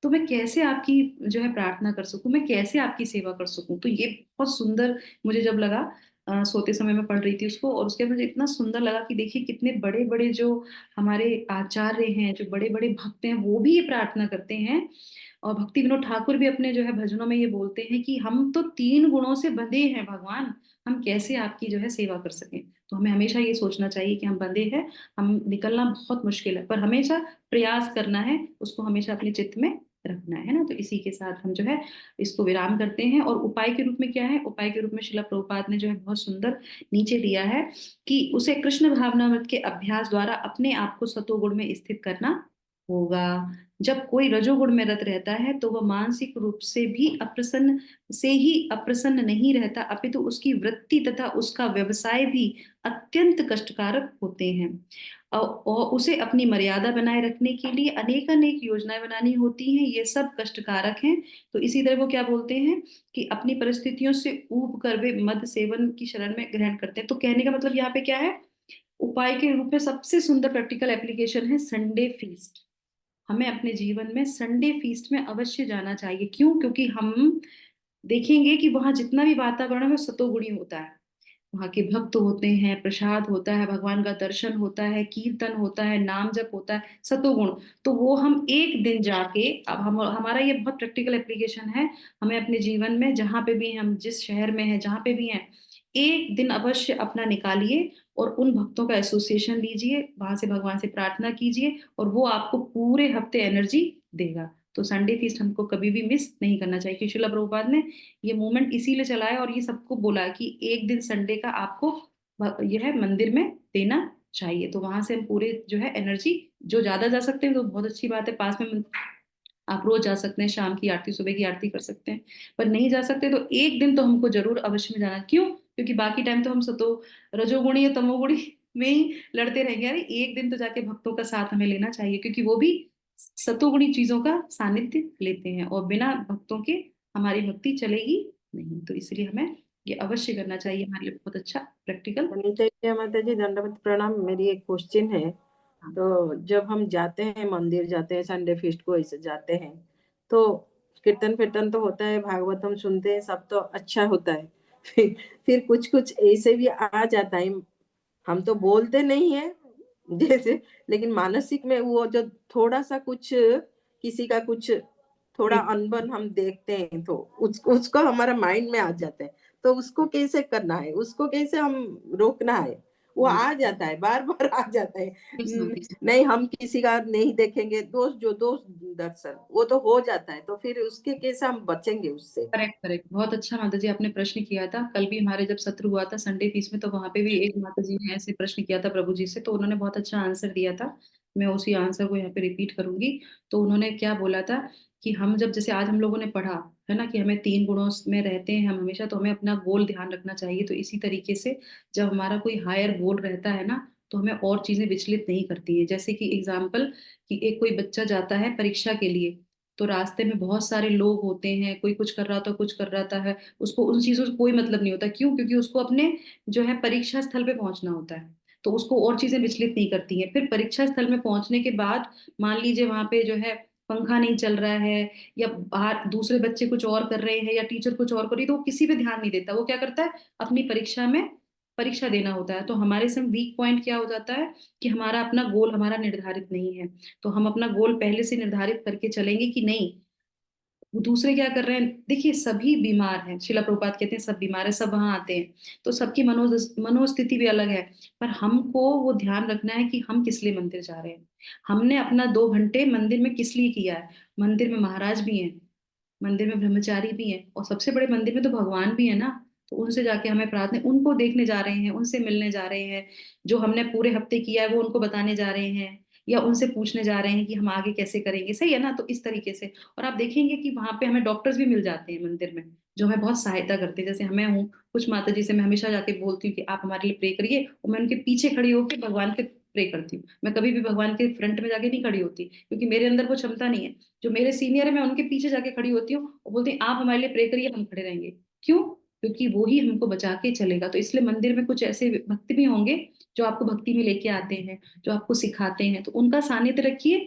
तो मैं कैसे आपकी जो है प्रार्थना कर सकूं, मैं कैसे आपकी सेवा कर सकूं। तो ये बहुत सुंदर मुझे जब लगा, सोते समय मैं पढ़ रही थी उसको, और उसके बाद मुझे इतना सुंदर लगा कि देखिए कितने बड़े बड़े जो हमारे आचार्य हैं, जो बड़े बड़े भक्त हैं, वो भी ये प्रार्थना करते हैं। और भक्ति विनोद ठाकुर भी अपने जो है भजनों में ये बोलते हैं कि हम तो तीन गुणों से बंधे हैं भगवान, हम कैसे आपकी जो है सेवा कर सकें। तो हमें हमेशा ये सोचना चाहिए कि हम बंधे हैं, हम निकलना बहुत मुश्किल है, पर हमेशा प्रयास करना है, उसको हमेशा अपने चित्त में रखना है ना। तो इसी के साथ हम जो है इसको विराम करते हैं। और उपाय के रूप में क्या है, उपाय के रूप में शिला प्रभुपाद ने जो है बहुत सुंदर नीचे दिया है कि उसे कृष्ण भावनामृत के अभ्यास द्वारा अपने आप को सतोगुण में स्थित करना होगा। जब कोई रजोगुण में रत रहता है तो वह मानसिक रूप से भी अप्रसन्न से ही अप्रसन्न नहीं रहता, अपितु उसकी वृत्ति तथा उसका व्यवसाय भी अत्यंत कष्टकारक होते हैं। और उसे अपनी मर्यादा बनाए रखने के लिए अनेक अनेक योजनाएं बनानी होती हैं, ये सब कष्टकारक हैं। तो इसी तरह वो क्या बोलते हैं कि अपनी परिस्थितियों से ऊब कर वे मद सेवन की शरण में ग्रहण करते हैं। तो कहने का मतलब यहाँ पे क्या है, उपाय के रूप में सबसे सुंदर प्रैक्टिकल एप्लीकेशन है संडे फीस्ट। हमें अपने जीवन में संडे फीस्ट में अवश्य जाना चाहिए। क्यों? क्योंकि हम देखेंगे कि वहां जितना भी वातावरण है वो सतोगुणी होता है, वहाँ के भक्त होते हैं, प्रसाद होता है, भगवान का दर्शन होता है, कीर्तन होता है, नाम जप होता है, सतोगुण। तो वो हम एक दिन जाके, अब हम हमारा ये बहुत प्रैक्टिकल एप्लीकेशन है, हमें अपने जीवन में जहाँ पे भी हम जिस शहर में हैं, जहाँ पे भी हैं, एक दिन अवश्य अपना निकालिए और उन भक्तों का एसोसिएशन लीजिए, वहां से भगवान से प्रार्थना कीजिए, और वो आपको पूरे हफ्ते एनर्जी देगा। तो संडे फीस्ट हमको कभी भी मिस नहीं करना चाहिए, क्योंकि शिला प्रभुपाद ने ये मूवमेंट इसीलिए चलाया और ये सबको बोला कि एक दिन संडे का आपको यह है मंदिर में देना चाहिए। तो वहां से हम पूरे जो है एनर्जी, जो ज्यादा जा सकते हैं तो बहुत अच्छी बात है, पास में आप रोज जा सकते हैं, शाम की आरती सुबह की आरती कर सकते हैं, पर नहीं जा सकते तो एक दिन तो हमको जरूर अवश्य में जाना। क्यों? क्योंकि बाकी टाइम तो हम सतो रजोगुणी या तमोगुणी में ही लड़ते रहेंगे। अरे एक दिन तो जाके भक्तों का साथ हमें लेना चाहिए, क्योंकि वो भी सतोगुणी चीजों का सानिध्य लेते हैं, और बिना भक्तों के हमारी भक्ति चलेगी नहीं। तो इसलिए हमें ये अवश्य करना चाहिए, हमारे लिए बहुत अच्छा प्रैक्टिकल। जय माता जी, दंडवत प्रणाम। मेरी एक क्वेश्चन है। तो जब हम जाते हैं मंदिर, जाते हैं संडे फीस्ट को ऐसे जाते हैं, तो कीर्तन कीर्तन तो होता है, भागवतम सुनते हैं, सब तो अच्छा होता है। फिर कुछ कुछ ऐसे भी आ जाता है, हम तो बोलते नहीं है जैसे, लेकिन मानसिक में वो जो थोड़ा सा कुछ किसी का कुछ थोड़ा अनबन हम देखते हैं, तो उसको हमारा माइंड में आ जाता है। तो उसको कैसे करना है, उसको कैसे हम रोकना है? वो आ जाता है, बार बार आ जाता है। नहीं, हम किसी का नहीं देखेंगे, दोष दर्शन वो तो हो जाता है, तो फिर उसके कैसे हम बचेंगे उससे? करेक्ट करेक्ट, बहुत अच्छा माता जी आपने प्रश्न किया था। कल भी हमारे जब सत्र हुआ था संडे फीस में, तो वहां पे भी एक माता जी ने ऐसे प्रश्न किया था प्रभु जी से, तो उन्होंने बहुत अच्छा आंसर दिया था। मैं उसी आंसर को यहाँ पे रिपीट करूंगी। तो उन्होंने क्या बोला था कि हम जब, जैसे आज हम लोगों ने पढ़ा है ना कि हमें तीन गुणों में रहते हैं हम हमेशा, तो हमें अपना गोल ध्यान रखना चाहिए। तो इसी तरीके से जब हमारा कोई हायर गोल रहता है ना, तो हमें और चीजें विचलित नहीं करती है। जैसे कि एग्जाम्पल, कि एक कोई बच्चा जाता है परीक्षा के लिए, तो रास्ते में बहुत सारे लोग होते हैं, कोई कुछ कर रहा था, कुछ कर रहा है, उसको उन चीजों से कोई मतलब नहीं होता। क्यों? क्योंकि उसको अपने जो है परीक्षा स्थल पे पहुंचना होता है। तो उसको और चीजें विचलित नहीं करती हैं। फिर परीक्षा स्थल में पहुंचने के बाद मान लीजिए वहां पे जो है पंखा नहीं चल रहा है, या बाहर दूसरे बच्चे कुछ और कर रहे हैं, या टीचर कुछ और कर रही है, तो वो किसी पे ध्यान नहीं देता। वो क्या करता है, अपनी परीक्षा में परीक्षा देना होता है। तो हमारे से वीक पॉइंट क्या हो जाता है कि हमारा अपना गोल हमारा निर्धारित नहीं है। तो हम अपना गोल पहले से निर्धारित करके चलेंगे कि नहीं, वो दूसरे क्या कर रहे हैं। देखिए सभी बीमार हैं, शिला प्रभुपाद कहते हैं सब बीमार है, सब वहां आते हैं, तो सबकी मनोस्थिति भी अलग है। पर हमको वो ध्यान रखना है कि हम किस लिए मंदिर जा रहे हैं। हमने अपना 2 घंटे मंदिर में किस लिए किया है। मंदिर में महाराज भी हैं, मंदिर में ब्रह्मचारी भी हैं, और सबसे बड़े मंदिर में तो भगवान भी है ना। तो उनसे जाके हमें प्रार्थना, उनको देखने जा रहे हैं, उनसे मिलने जा रहे हैं, जो हमने पूरे हफ्ते किया है वो उनको बताने जा रहे हैं, या उनसे पूछने जा रहे हैं कि हम आगे कैसे करेंगे, सही है ना। तो इस तरीके से, और आप देखेंगे कि वहां पे हमें डॉक्टर्स भी मिल जाते हैं मंदिर में, जो हमें बहुत सहायता करते हैं। जैसे हमें हूँ कुछ माता जी से मैं हमेशा जाके बोलती हूँ कि आप हमारे लिए प्रे करिए, और मैं उनके पीछे खड़ी होकर भगवान के प्रे करती हूँ। मैं कभी भी भगवान के फ्रंट में जाके नहीं खड़ी होती, क्योंकि मेरे अंदर वो क्षमता नहीं है। जो मेरे सीनियर है मैं उनके पीछे जाके खड़ी होती हूँ और बोलती हूँ आप हमारे लिए प्रे करिए, हम खड़े रहेंगे। क्यों? क्योंकि वो ही हमको बचा के चलेगा। तो इसलिए मंदिर में कुछ ऐसे भक्त भी होंगे जो आपको भक्ति में लेके आते हैं, जो आपको सिखाते हैं, तो उनका सानिध्य रखिए,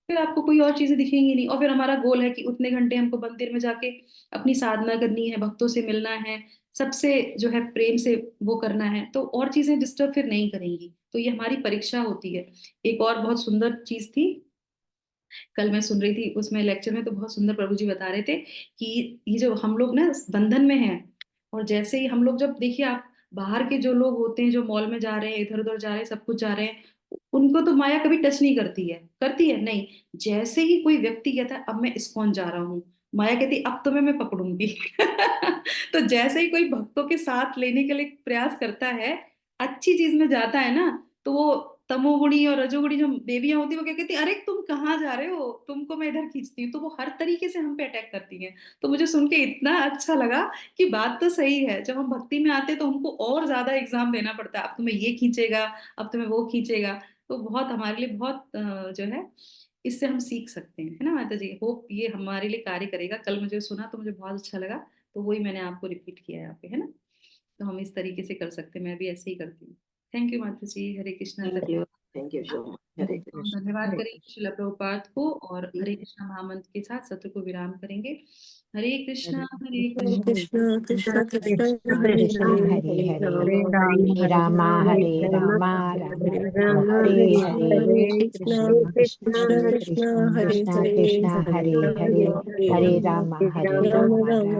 फिर आपको कोई और चीजें दिखेंगी नहीं। और फिर हमारा गोल है कि उतने घंटे हमको मंदिर में जाके अपनी साधना करनी है, भक्तों से मिलना है, सबसे जो है प्रेम से वो करना है, तो और चीजें डिस्टर्ब फिर नहीं करेंगी। तो ये हमारी परीक्षा होती है। एक और बहुत सुंदर चीज थी, कल मैं सुन रही थी उसमें लेक्चर में, तो बहुत सुंदर प्रभु जी बता रहे थे कि ये जो हम लोग ना बंधन में हैं, और जैसे ही हम लोग, जब देखिए आप बाहर के जो लोग होते हैं, जो मॉल में जा रहे हैं, इधर उधर जा रहे हैं, सब कुछ जा रहे हैं, उनको तो माया कभी टच नहीं करती है, करती है नहीं। जैसे ही कोई व्यक्ति कहता है अब मैं इस्कॉन जा रहा हूँ, माया कहती अब तुम्हें मैं पकड़ूंगी। तो जैसे ही कोई भक्तों के साथ लेने के लिए प्रयास करता है, अच्छी चीज में जाता है ना, तो वो तमोगुणी और रजोगुणी जो देवियां होती है वो क्या कहती है, अरे तुम कहाँ जा रहे हो, तुमको मैं इधर खींचती हूँ। तो वो हर तरीके से हम पे अटैक करती हैं। तो मुझे सुन के इतना अच्छा लगा कि बात तो सही है, जब हम भक्ति में आते हैं तो हमको और ज्यादा एग्जाम देना पड़ता है, अब तुम्हें ये खींचेगा, अब तुम्हें वो खींचेगा। तो बहुत हमारे लिए बहुत जो है इससे हम सीख सकते हैं, है ना माता जी। होप ये हमारे लिए कार्य करेगा। कल मुझे सुना तो मुझे बहुत अच्छा लगा, तो वही मैंने आपको रिपीट किया है यहाँ पे, है ना। तो हम इस तरीके से कर सकते हैं, मैं भी ऐसे ही करती हूँ। थैंक यू माता जी, Hare Krishna. Thank you so much. Hare तो हम कृष्ण। धन्यवाद हरे करेंगे शिला प्रभुपाद को, और हरे कृष्णा महामंत्र के साथ सत्र को विराम करेंगे। हरे कृष्णा हरे हरे कृष्णा कृष्णा कृष्णा कृष्ण हरे कृष्ण हरे हरे हरे हरे राम हरे हरे राम राम राम हरे राम राम हरे हरे हरे कृष्णा कृष्ण कृष्ण कृष्णा हरे कृष्णा कृष्ण हरे कृष्ण हरे कृष्ण हरे हरे राम हरे हरे हरे राम राम हरे राम राम राम राम